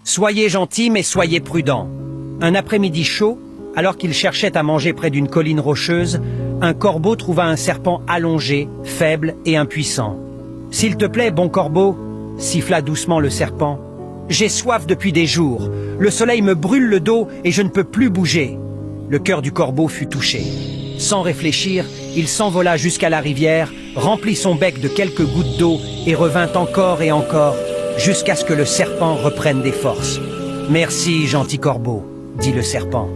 Soyez gentils, mais soyez prudents. Un après-midi chaud, alors qu'il cherchait à manger près d'une colline rocheuse, un corbeau trouva un serpent allongé, faible et impuissant. « S'il te plaît, bon corbeau, siffla doucement le serpent. J'ai soif depuis des jours. Le soleil me brûle le dos et je ne peux plus bouger. Le cœur du corbeau fut touché. Sans réfléchir, il s'envola jusqu'à la rivière, remplit son bec de quelques gouttes d'eau et revint encore et encore, jusqu'à ce que le serpent reprenne des forces. « Merci, gentil corbeau, dit le serpent.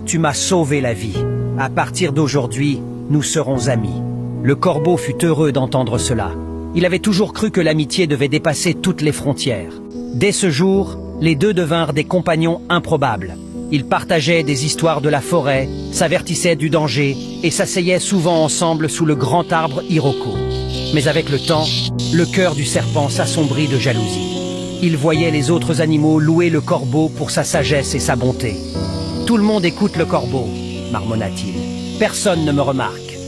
Tu m'as sauvé la vie. À partir d'aujourd'hui, nous serons amis. » Le corbeau fut heureux d'entendre cela. Il avait toujours cru que l'amitié devait dépasser toutes les frontières. Dès ce jour, les deux devinrent des compagnons improbables. Ils partageaient des histoires de la forêt, s'avertissaient du danger et s'asseyaient souvent ensemble sous le grand arbre Iroko. Mais avec le temps, le cœur du serpent s'assombrit de jalousie. Il voyait les autres animaux louer le corbeau pour sa sagesse et sa bonté. « Tout le monde écoute le corbeau, marmonna-t-il. Personne ne me remarque. »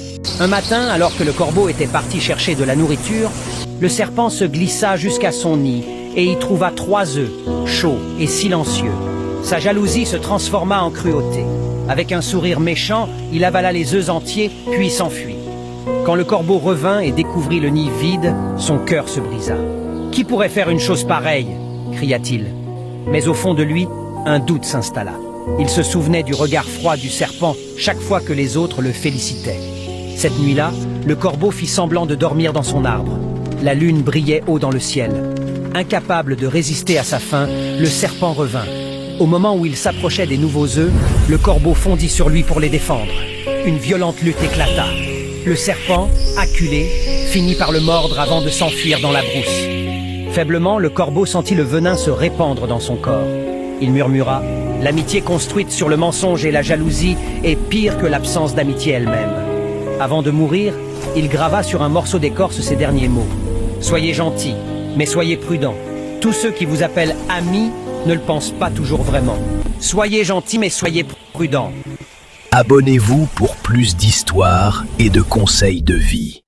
Un matin, alors que le corbeau était parti chercher de la nourriture, le serpent se glissa jusqu'à son nid et y trouva 3 œufs, chauds et silencieux. Sa jalousie se transforma en cruauté. Avec un sourire méchant, il avala les œufs entiers, puis s'enfuit. Quand le corbeau revint et découvrit le nid vide, son cœur se brisa. « Qui pourrait faire une chose pareille ?» cria-t-il. Mais au fond de lui, un doute s'installa. Il se souvenait du regard froid du serpent chaque fois que les autres le félicitaient. Cette nuit-là, le corbeau fit semblant de dormir dans son arbre. La lune brillait haut dans le ciel. Incapable de résister à sa faim, le serpent revint. Au moment où il s'approchait des nouveaux œufs, le corbeau fondit sur lui pour les défendre. Une violente lutte éclata. Le serpent, acculé, finit par le mordre avant de s'enfuir dans la brousse. Faiblement, le corbeau sentit le venin se répandre dans son corps. Il murmura « L'amitié construite sur le mensonge et la jalousie est pire que l'absence d'amitié elle-même. » Avant de mourir, il grava sur un morceau d'écorce ces derniers mots. « Soyez gentils, mais soyez prudents. Tous ceux qui vous appellent amis ne le pensent pas toujours vraiment. Soyez gentils, mais soyez prudents. » Abonnez-vous pour plus d'histoires et de conseils de vie.